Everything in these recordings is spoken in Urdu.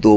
2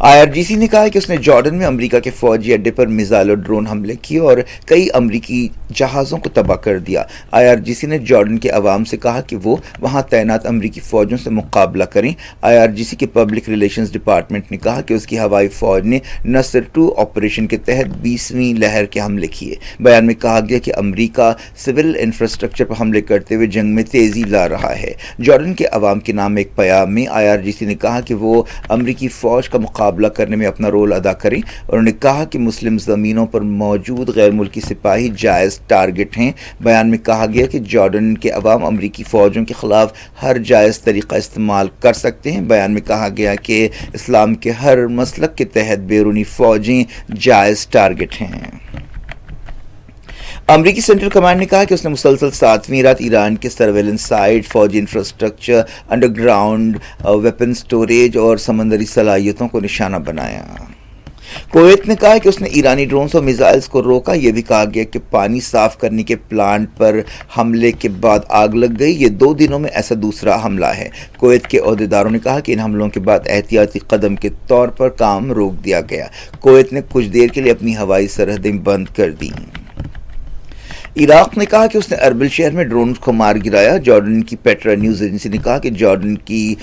IRGC نے کہا کہ اس نے جارڈن میں امریکہ کے فوجی اڈے پر میزائل اور ڈرون حملے کیے اور کئی امریکی جہازوں کو تباہ کر دیا۔ IRGC نے جارڈن کے عوام سے کہا کہ وہ وہاں تعینات امریکی فوجوں سے مقابلہ کریں۔ IRGC کے پبلک ریلیشنز ڈپارٹمنٹ نے کہا کہ اس کی ہوائی فوج نے نصر 2 آپریشن کے تحت 20ویں لہر کے حملے کیے۔ بیان میں کہا گیا کہ امریکہ سول انفراسٹرکچر پر حملے کرتے ہوئے جنگ میں تیزی لا رہا ہے۔ جارڈن کے عوام کے نام ایک پیام میں IRGC نے کہا کہ وہ امریکی فوج کا مقابلہ کرنے میں اپنا رول ادا کریں، اور انہوں نے کہا کہ مسلم زمینوں پر موجود غیر ملکی سپاہی جائز ٹارگٹ ہیں۔ بیان میں کہا گیا کہ جارڈن کے عوام امریکی فوجوں کے خلاف ہر جائز طریقہ استعمال کر سکتے ہیں۔ بیان میں کہا گیا کہ اسلام کے ہر مسلک کے تحت بیرونی فوجیں جائز ٹارگٹ ہیں۔ امریکی سینٹرل کمانڈ نے کہا کہ اس نے مسلسل 7ویں رات ایران کے سرویلنس سائٹ، فوجی infrastructure, under ground weapon storage اور سمندری صلاحیتوں کو نشانہ بنایا۔ کویت نے کہا کہ اس نے ایرانی ڈرونز اور میزائلز کو روکا۔ یہ بھی کہا گیا کہ پانی صاف کرنے کے پلانٹ پر حملے کے بعد آگ لگ گئی۔ یہ 2 دنوں میں ایسا دوسرا حملہ ہے۔ کویت کے عہدیداروں نے کہا کہ ان حملوں کے بعد احتیاطی قدم کے طور پر کام روک دیا گیا۔ کویت نے کچھ دیر کے لیے اپنی ہوائی سرحدیں بند کر دیں۔ عراق نے کہا کہ اس نے اربل شہر میں ڈرونز کو مار گرایا۔ جارڈن کی پیٹرا نیوز ایجنسی نے کہا کہ جارڈن کی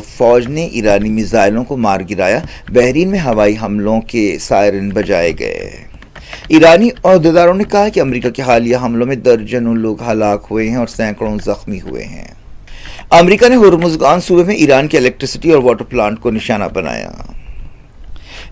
فوج نے ایرانی میزائلوں کو مار گرایا۔ بحرین میں ہوائی حملوں کے سائرن بجائے گئے۔ ایرانی عہدیداروں نے کہا کہ امریکہ کے حالیہ حملوں میں درجنوں لوگ ہلاک ہوئے ہیں اور سینکڑوں زخمی ہوئے ہیں۔ امریکہ نے ہرمزگان صوبے میں ایران کے الیکٹریسٹی اور واٹر پلانٹ کو نشانہ بنایا۔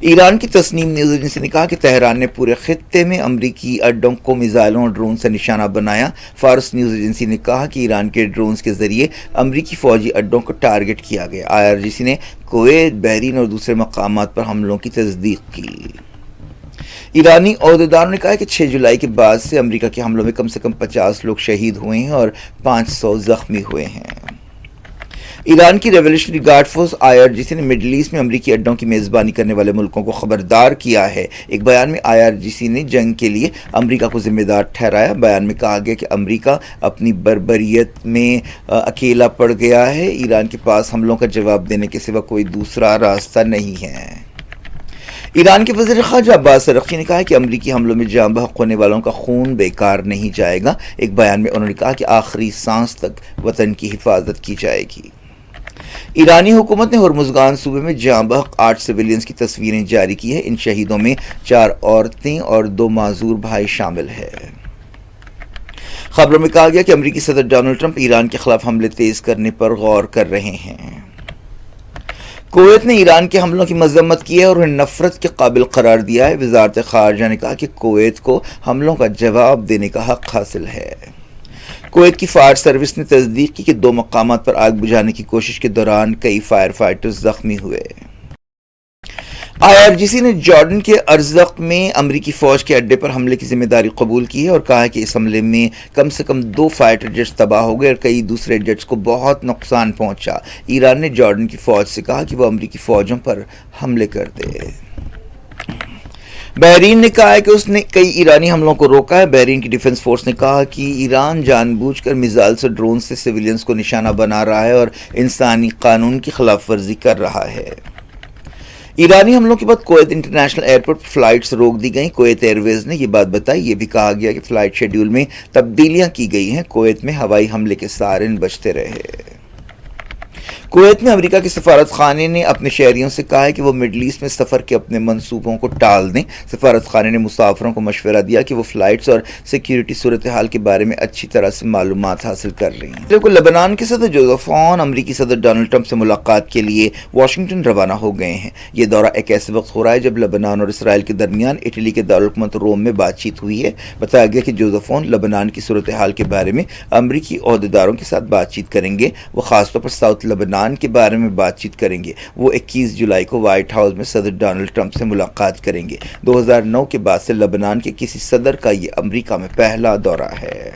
ایران کی تسنیم نیوز ایجنسی نے کہا کہ تہران نے پورے خطے میں امریکی اڈوں کو میزائلوں اور ڈرون سے نشانہ بنایا۔ فارس نیوز ایجنسی نے کہا کہ ایران کے ڈرونز کے ذریعے امریکی فوجی اڈوں کو ٹارگٹ کیا گیا۔ IRGC نے کویت، بحرین اور دوسرے مقامات پر حملوں کی تصدیق کی۔ ایرانی عہدیداروں نے کہا کہ 6 جولائی کے بعد سے امریکہ کے حملوں میں کم سے کم 50 لوگ شہید ہوئے ہیں اور 500 زخمی ہوئے ہیں۔ ایران کی ریولیوشنری گارڈ فورس IRGC نے مڈل ایسٹ میں امریکی اڈوں کی میزبانی کرنے والے ملکوں کو خبردار کیا ہے۔ ایک بیان میں IRGC نے جنگ کے لیے امریکہ کو ذمہ دار ٹھہرایا۔ بیان میں کہا گیا کہ امریکہ اپنی بربریت میں اکیلا پڑ گیا ہے۔ ایران کے پاس حملوں کا جواب دینے کے سوا کوئی دوسرا راستہ نہیں ہے۔ ایران کے وزیر خارجہ عباس عراقچی نے کہا کہ امریکی حملوں میں جاں بحق ہونے والوں کا خون بیکار نہیں جائے گا۔ ایک بیان میں انہوں نے کہا کہ آخری سانس تک وطن کی حفاظت کی جائے گی۔ ایرانی حکومت نے ہرمزگان صوبے میں جاں بحق 8 سویلینز کی تصویریں جاری کی ہیں۔ ان شہیدوں میں 4 عورتیں اور 2 معذور بھائی شامل ہیں۔ خبروں میں کہا گیا کہ امریکی صدر ڈونلڈ ٹرمپ ایران کے خلاف حملے تیز کرنے پر غور کر رہے ہیں۔ کویت نے ایران کے حملوں کی مذمت کی ہے اور انہیں نفرت کے قابل قرار دیا ہے۔ وزارت خارجہ نے کہا کہ کویت کو حملوں کا جواب دینے کا حق حاصل ہے۔ کویت کی فائر سروس نے تصدیق کی کہ 2 مقامات پر آگ بجھانے کی کوشش کے دوران کئی فائر فائٹرز زخمی ہوئے۔ IRGC نے جارڈن کے ارزق میں امریکی فوج کے اڈے پر حملے کی ذمہ داری قبول کی ہے اور کہا ہے کہ اس حملے میں کم سے کم 2 فائٹر جیٹس تباہ ہو گئے اور کئی دوسرے جیٹس کو بہت نقصان پہنچا۔ ایران نے جارڈن کی فوج سے کہا کہ وہ امریکی فوجوں پر حملے کر دے۔ بحرین نے کہا ہے کہ اس نے کئی ایرانی حملوں کو روکا ہے۔ بحرین کی ڈیفنس فورس نے کہا کہ ایران جان بوجھ کر میزائلز اور ڈرون سے سویلینز کو نشانہ بنا رہا ہے اور انسانی قانون کی خلاف ورزی کر رہا ہے۔ ایرانی حملوں کے بعد کویت انٹرنیشنل ایئرپورٹ پر فلائٹس روک دی گئیں۔ کویت ایئر ویز نے یہ بات بتائی۔ یہ بھی کہا گیا کہ فلائٹ شیڈیول میں تبدیلیاں کی گئی ہیں۔ کویت میں ہوائی حملے کے سائرن بجتے رہے۔ کویت میں امریکہ کے سفارت خانے نے اپنے شہریوں سے کہا ہے کہ وہ مڈل ایسٹ میں سفر کے اپنے منصوبوں کو ٹال دیں۔ سفارت خانے نے مسافروں کو مشورہ دیا کہ وہ فلائٹس اور سیکیورٹی صورتحال کے بارے میں اچھی طرح سے معلومات حاصل کر لیں۔ لبنان کے صدر جوزف عون امریکی صدر ڈونلڈ ٹرمپ سے ملاقات کے لیے واشنگٹن روانہ ہو گئے ہیں۔ یہ دورہ ایک ایسے وقت ہو رہا ہے جب لبنان اور اسرائیل کے درمیان اٹلی کے دارالحکومت روم میں بات چیت ہوئی ہے۔ بتایا گیا کہ جوزف عون لبنان کی صورتحال کے بارے میں امریکی عہدیداروں کے ساتھ بات چیت کریں گے۔ وہ خاص طور پر ساؤتھ لبنان کے بارے میں بات چیت کریں گے۔ وہ 21 جولائی کو وائٹ ہاؤس میں صدر ڈونلڈ ٹرمپ سے ملاقات کریں گے۔ 2009 کے بعد سے لبنان کے کسی صدر کا یہ امریکہ میں پہلا دورہ ہے۔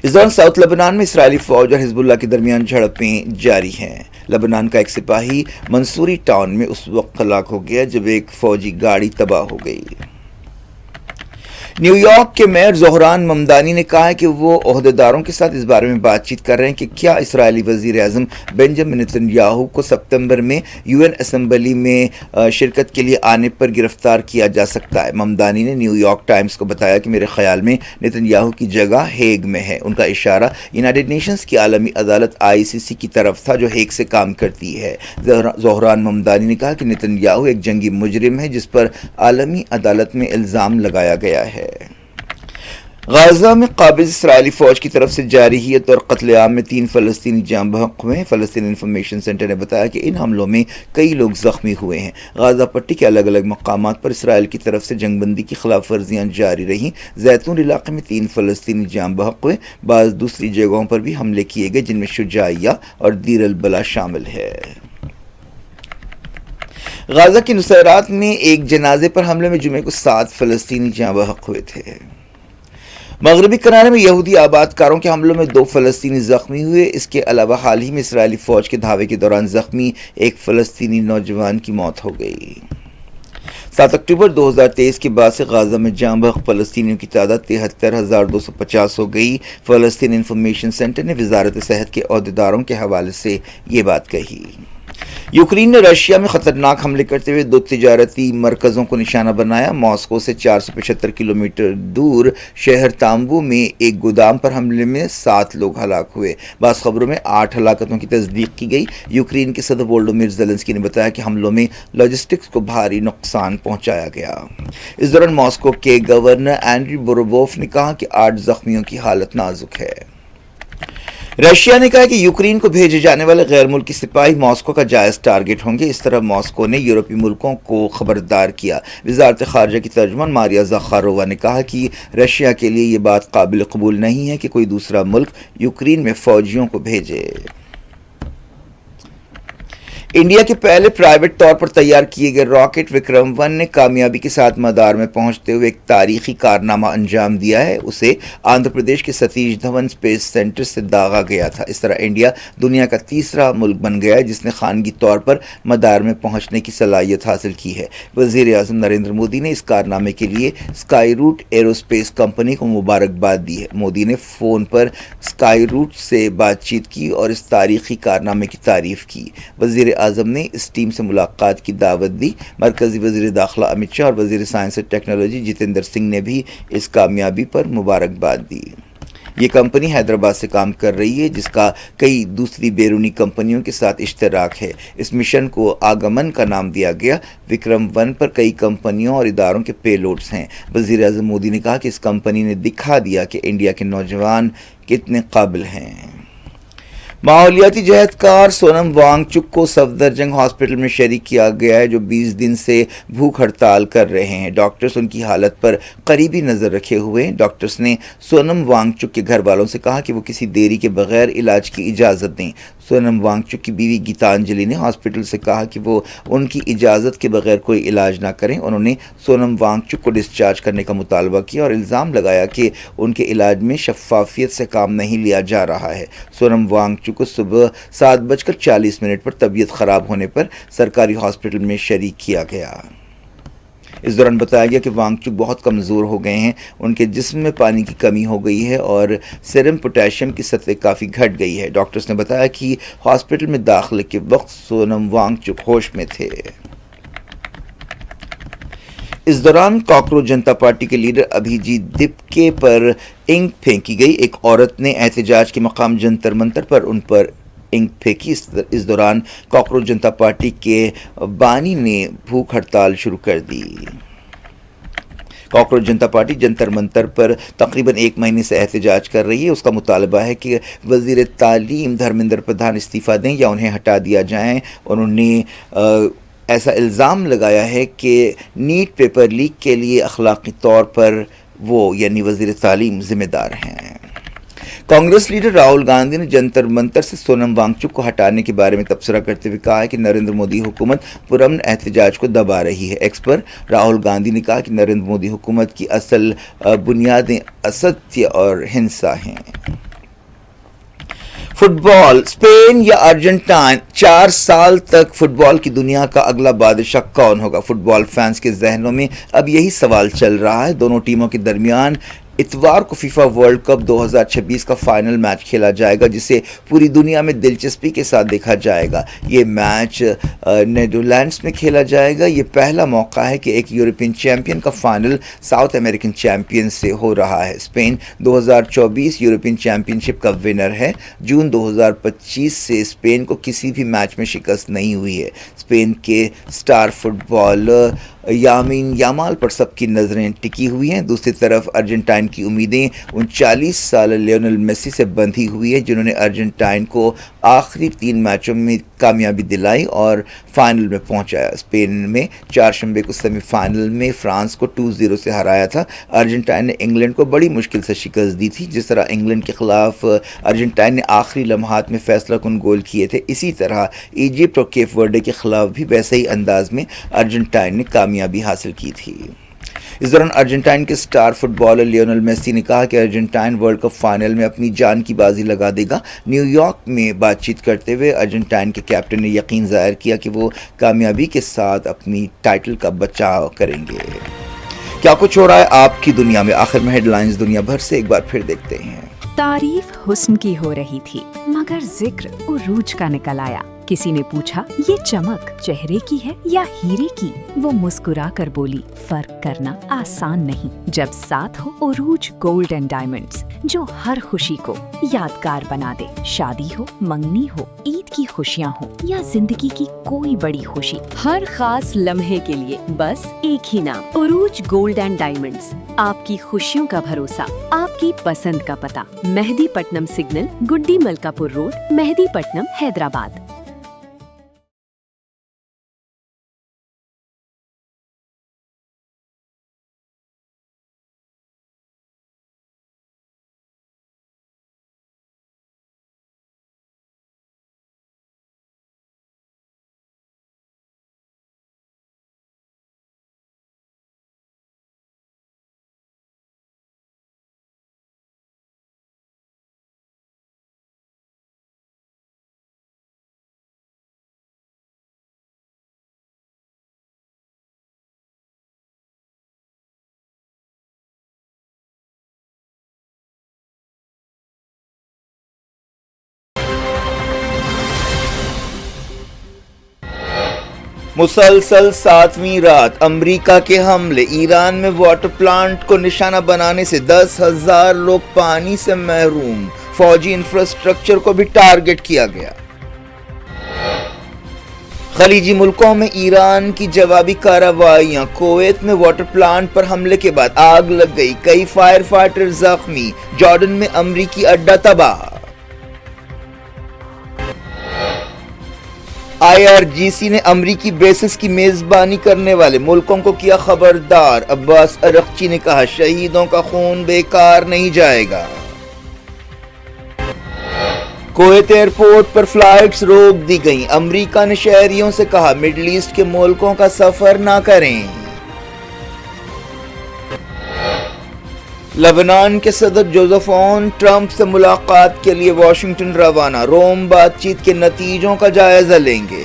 اس دوران ساؤتھ لبنان میں اسرائیلی فوج اور حزب اللہ کے درمیان جھڑپیں جاری ہیں۔ لبنان کا ایک سپاہی منصوری ٹاؤن میں اس وقت ہلاک ہو گیا جب ایک فوجی گاڑی تباہ ہو گئی۔ نیو یارک کے میئر زہران ممدانی نے کہا ہے کہ وہ عہدیداروں کے ساتھ اس بارے میں بات چیت کر رہے ہیں کہ کیا اسرائیلی وزیر اعظم بنجامن نیتن یاہو کو ستمبر میں UN اسمبلی میں شرکت کے لیے آنے پر گرفتار کیا جا سکتا ہے۔ ممدانی نے نیو یارک ٹائمز کو بتایا کہ میرے خیال میں نیتن یاہو کی جگہ ہیگ میں ہے۔ ان کا اشارہ یونائیٹڈ نیشنز کی عالمی عدالت ICC کی طرف تھا جو ہیگ سے کام کرتی ہے۔ زہران ممدانی نے کہا کہ نیتن یاہو ایک جنگی مجرم ہے جس پر عالمی عدالت میں الزام لگایا گیا ہے۔ غزہ میں قابض اسرائیلی فوج کی طرف سے جارحیت اور قتل عام میں 3 فلسطینی جاں بحق ہوئے ہیں۔ فلسطین انفارمیشن سینٹر نے بتایا کہ ان حملوں میں کئی لوگ زخمی ہوئے ہیں۔ غزہ پٹی کے الگ الگ مقامات پر اسرائیل کی طرف سے جنگ بندی کی خلاف ورزیاں جاری رہیں۔ زیتون علاقے میں 3 فلسطینی جاں بحق ہوئے، بعض دوسری جگہوں پر بھی حملے کیے گئے جن میں شجاعیہ اور دیر البلح شامل ہے۔ غزہ کے نصیرات میں ایک جنازے پر حملے میں جمعے کو 7 فلسطینی جاں بحق ہوئے تھے۔ مغربی کنارے میں یہودی آباد کاروں کے حملوں میں 2 فلسطینی زخمی ہوئے۔ اس کے علاوہ حال ہی میں اسرائیلی فوج کے دھاوے کے دوران زخمی ایک فلسطینی نوجوان کی موت ہو گئی۔ 7 اکتوبر 2023 کے بعد سے غزہ میں جاں بحق فلسطینیوں کی تعداد 73,250 ہو گئی۔ فلسطین انفارمیشن سینٹر نے وزارت صحت کے عہدیداروں کے حوالے سے یہ بات کہی۔ یوکرین نے رشیا میں خطرناک حملے کرتے ہوئے 2 تجارتی مرکزوں کو نشانہ بنایا۔ ماسکو سے 475 کلومیٹر دور شہر تامبو میں ایک گودام پر حملے میں 7 لوگ ہلاک ہوئے۔ بعض خبروں میں 8 ہلاکتوں کی تصدیق کی گئی۔ یوکرین کے صدر وولودیمیر زیلنسکی نے بتایا کہ حملوں میں لاجسٹکس کو بھاری نقصان پہنچایا گیا۔ اس دوران ماسکو کے گورنر اینڈری بوروبوف نے کہا کہ 8 زخمیوں کی حالت نازک ہے۔ رشیا نے کہا کہ یوکرین کو بھیجے جانے والے غیر ملکی سپاہی ماسکو کا جائز ٹارگٹ ہوں گے۔ اس طرح ماسکو نے یورپی ملکوں کو خبردار کیا۔ وزارت خارجہ کی ترجمان ماریا زخارووا نے کہا کہ رشیا کے لیے یہ بات قابل قبول نہیں ہے کہ کوئی دوسرا ملک یوکرین میں فوجیوں کو بھیجے۔ انڈیا کے پہلے پرائیویٹ طور پر تیار کیے گئے راکٹ وکرم 1 نے کامیابی کے ساتھ مدار میں پہنچتے ہوئے ایک تاریخی کارنامہ انجام دیا ہے۔ اسے آندھرا پردیش کے ستیش دھون اسپیس سینٹر سے داغا گیا تھا۔ اس طرح انڈیا دنیا کا تیسرا ملک بن گیا ہے جس نے خانگی طور پر مدار میں پہنچنے کی صلاحیت حاصل کی ہے۔ وزیر اعظم نریندر مودی نے اس کارنامے کے لیے Skyroot aerospace company کو مبارکباد دی ہے۔ مودی نے فون پر اسکائی روٹ سے بات چیت کی اور اس تاریخی کارنامے کی تعریف کی۔ وزیر اعظم نے اس ٹیم سے ملاقات کی دعوت دی۔ مرکزی وزیر داخلہ امت شاہ اور وزیر سائنس اور ٹیکنالوجی جتیندر سنگھ نے بھی اس کامیابی پر مبارکباد دی۔ یہ کمپنی حیدرآباد سے کام کر رہی ہے جس کا کئی دوسری بیرونی کمپنیوں کے ساتھ اشتراک ہے۔ اس مشن کو آگمن کا نام دیا گیا۔ وکرم 1 پر کئی کمپنیوں اور اداروں کے پے لوڈز ہیں۔ وزیر اعظم مودی نے کہا کہ اس کمپنی نے دکھا دیا کہ انڈیا کے نوجوان کتنے قابل ہیں۔ ماحولیاتی جہدکار سونم وانگ چک کو صفدرجنگ ہاسپٹل میں شریک کیا گیا ہے جو 20 دن سے بھوک ہڑتال کر رہے ہیں۔ ڈاکٹرز ان کی حالت پر قریبی نظر رکھے ہوئے ہیں۔ ڈاکٹرز نے سونم وانگ چک کے گھر والوں سے کہا کہ وہ کسی دیری کے بغیر علاج کی اجازت دیں۔ سونم وانگ چک کی بیوی گیتانجلی نے ہاسپٹل سے کہا کہ وہ ان کی اجازت کے بغیر کوئی علاج نہ کریں۔ انہوں نے سونم وانگ چک کو ڈسچارج کرنے کا مطالبہ کیا اور الزام لگایا کہ ان کے علاج میں شفافیت سے کام نہیں لیا جا رہا ہے۔ سونم وانگ چک کو صبح 7:40 پر طبیعت خراب ہونے پر سرکاری ہاسپٹل میں شریک کیا گیا۔ اس دوران بتایا گیا کہ وانگ چک بہت کمزور ہو گئے ہیں، ان کے جسم میں پانی کی کمی ہو گئی ہے اور سیرم پوٹیشیم کی سطح کافی گھٹ گئی ہے۔ ڈاکٹرز نے بتایا کہ ہاسپٹل میں داخلے کے وقت سونم وانگ چک ہوش میں تھے۔ اس دوران کاکروچ جنتا پارٹی کے لیڈر ابھیجیت دپکے پر اینٹ پھینکی گئی۔ ایک عورت نے احتجاج کے مقام جنتر منتر پر ان پر اینٹ پھینکی۔ اس دوران کاکروچ جنتا پارٹی کے بانی نے بھوک ہڑتال شروع کر دی۔ کاکروچ جنتا پارٹی جنتر منتر پر تقریباً 1 مہینے سے احتجاج کر رہی ہے۔ اس کا مطالبہ ہے کہ وزیر تعلیم دھرمیندر پردھان استعفیٰ دیں یا انہیں ہٹا دیا جائیں۔ انہوں نے ایسا الزام لگایا ہے کہ نیٹ پیپر لیک کے لیے اخلاقی طور پر وہ یعنی وزیر تعلیم ذمہ دار ہیں۔ کانگریس لیڈر راہل گاندھی نے جنتر منتر سے سونم وانگ چک کو ہٹانے کے بارے میں تبصرہ کرتے ہوئے کہا ہے کہ نریندر مودی حکومت پرامن احتجاج کو دبا رہی ہے۔ ایکس پر راہل گاندھی نے کہا کہ نریندر مودی حکومت کی اصل بنیادیں اساتیہ اور ہنسا ہیں۔ فٹ بال اسپین یا ارجنٹائن 4 سال تک فٹ بال کی دنیا کا اگلا بادشاہ کون ہوگا؟ فٹ بال فینس کے ذہنوں میں اب یہی سوال چل رہا ہے۔ دونوں ٹیموں کے درمیان اتوار کو فیفا ورلڈ کپ 2026 کا فائنل میچ کھیلا جائے گا، جسے پوری دنیا میں دلچسپی کے ساتھ دیکھا جائے گا۔ یہ میچ نیدرلینڈز میں کھیلا جائے گا۔ یہ پہلا موقع ہے کہ ایک یورپین چیمپئن کا فائنل ساؤتھ امریکن چیمپئن سے ہو رہا ہے۔ اسپین 2024 یورپین چیمپئن شپ کا ونر ہے۔ جون 2025 سے اسپین کو کسی بھی میچ میں شکست نہیں ہوئی ہے۔ اسپین کے سٹار فٹ بالر یامین یامال پر سب کی نظریں ٹکی ہوئی ہیں۔ دوسری طرف ارجنٹائن کی امیدیں 39 سالہ لیونل میسی سے بندھی ہوئی ہیں، جنہوں نے ارجنٹائن کو آخری 3 میچوں میں کامیابی دلائی اور فائنل میں پہنچایا۔ اسپین میں 4 شنبے کو سیمی فائنل میں فرانس کو 2-0 سے ہرایا تھا۔ ارجنٹائن نے انگلینڈ کو بڑی مشکل سے شکست دی تھی۔ جس طرح انگلینڈ کے خلاف ارجنٹائن نے آخری لمحات میں فیصلہ کن گول کیے تھے، اسی طرح ایجپٹ اور کیپ ورڈے کے خلاف بھی ویسے ہی انداز میں ارجنٹائن نے کامیابی حاصل کی تھی۔ اس دوران ارجنٹائن کے star footballer Lionel Messi نے کہا کہ ارجنٹائن ورلڈ کپ فائنل میں اپنی جان کی بازی لگا دے گا۔ نیو یارک میں بات چیت کرتے ہوئے ارجنٹائن کے کیپٹن نے یقین ظاہر کیا کہ وہ کامیابی کے ساتھ اپنی ٹائٹل کا بچاؤ کریں گے۔ کیا کچھ ہو رہا ہے آپ کی دنیا میں؟ آخر میں ہیڈ لائنز دنیا بھر سے ایک بار پھر دیکھتے ہیں۔ تعریف حسن کی ہو رہی تھی مگر ذکر عروج کا نکل آیا۔ کسی نے پوچھا یہ چمک چہرے کی ہے یا ہیرے کی؟ وہ مسکرا کر بولی فرق کرنا آسان نہیں جب ساتھ ہو عروج گولڈ اینڈ ڈائمنڈز، جو ہر خوشی کو یادگار بنا دے۔ شادی ہو، منگنی ہو، عید کی خوشیاں ہو یا زندگی کی کوئی بڑی خوشی، ہر خاص لمحے کے لیے بس ایک ہی نام، عروج گولڈ اینڈ ڈائمنڈز۔ آپ کی خوشیوں کا بھروسہ، آپ کی پسند کا پتہ، مہدی پٹنم سگنل، گڈی ملکا پور روڈ، مہدی پٹنم، حیدرآباد۔ مسلسل 7ویں رات امریکہ کے حملے، ایران میں واٹر پلانٹ کو نشانہ بنانے سے 10,000 لوگ پانی سے محروم، فوجی انفراسٹرکچر کو بھی ٹارگٹ کیا گیا۔ خلیجی ملکوں میں ایران کی جوابی کارروائیاں، کویت میں واٹر پلانٹ پر حملے کے بعد آگ لگ گئی، کئی فائر فائٹر زخمی، جارڈن میں امریکی اڈہ تباہ۔ IRGC نے امریکی بیسز کی میزبانی کرنے والے ملکوں کو کیا خبردار، عباس ارغچی نے کہا شہیدوں کا خون بیکار نہیں جائے گا۔ کویت ایئرپورٹ پر فلائٹس روک دی گئیں، امریکہ نے شہریوں سے کہا مڈل ایسٹ کے ملکوں کا سفر نہ کریں۔ لبنان کے صدر جوزف اون ٹرمپ سے ملاقات کے لیے واشنگٹن روانہ، روم بات چیت کے نتیجوں کا جائزہ لیں گے۔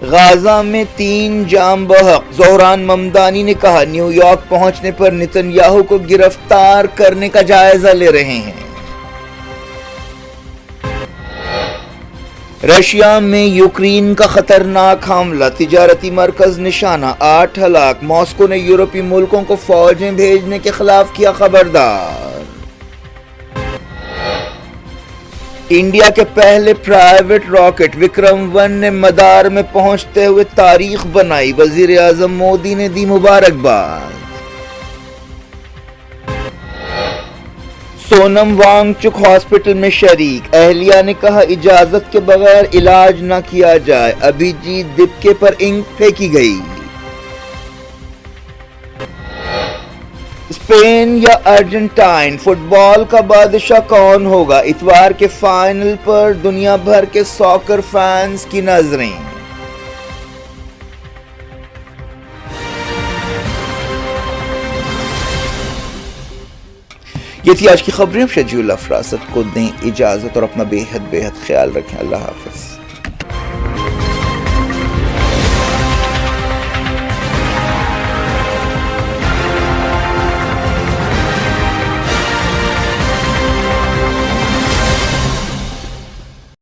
غازہ میں 3 جاں بحق، زہران ممدانی نے کہا نیو یارک پہنچنے پر نتن یاہو کو گرفتار کرنے کا جائزہ لے رہے ہیں۔ رشیا میں یوکرین کا خطرناک حملہ، تجارتی مرکز نشانہ، 8 ہلاک، ماسکو نے یورپی ملکوں کو فوجیں بھیجنے کے خلاف کیا خبردار۔ انڈیا کے پہلے پرائیویٹ راکٹ وکرم-1 نے مدار میں پہنچتے ہوئے تاریخ بنائی، وزیر اعظم مودی نے دی مبارکباد۔ سونم وانگ چک ہاسپٹل میں شریک، اہلیہ نے کہا اجازت کے بغیر علاج نہ کیا جائے، ابھیجیت دپکے پر انک پھینکی گئی۔ اسپین یا ارجنٹائن، فٹ بال کا بادشاہ کون ہوگا؟ اتوار کے فائنل پر دنیا بھر کے ساکر فینس کی نظریں۔ یہ تھی آج کی خبریں. شجیع اللہ فراست کو دیں اجازت اور اپنا بے حد خیال رکھیں. اللہ حافظ.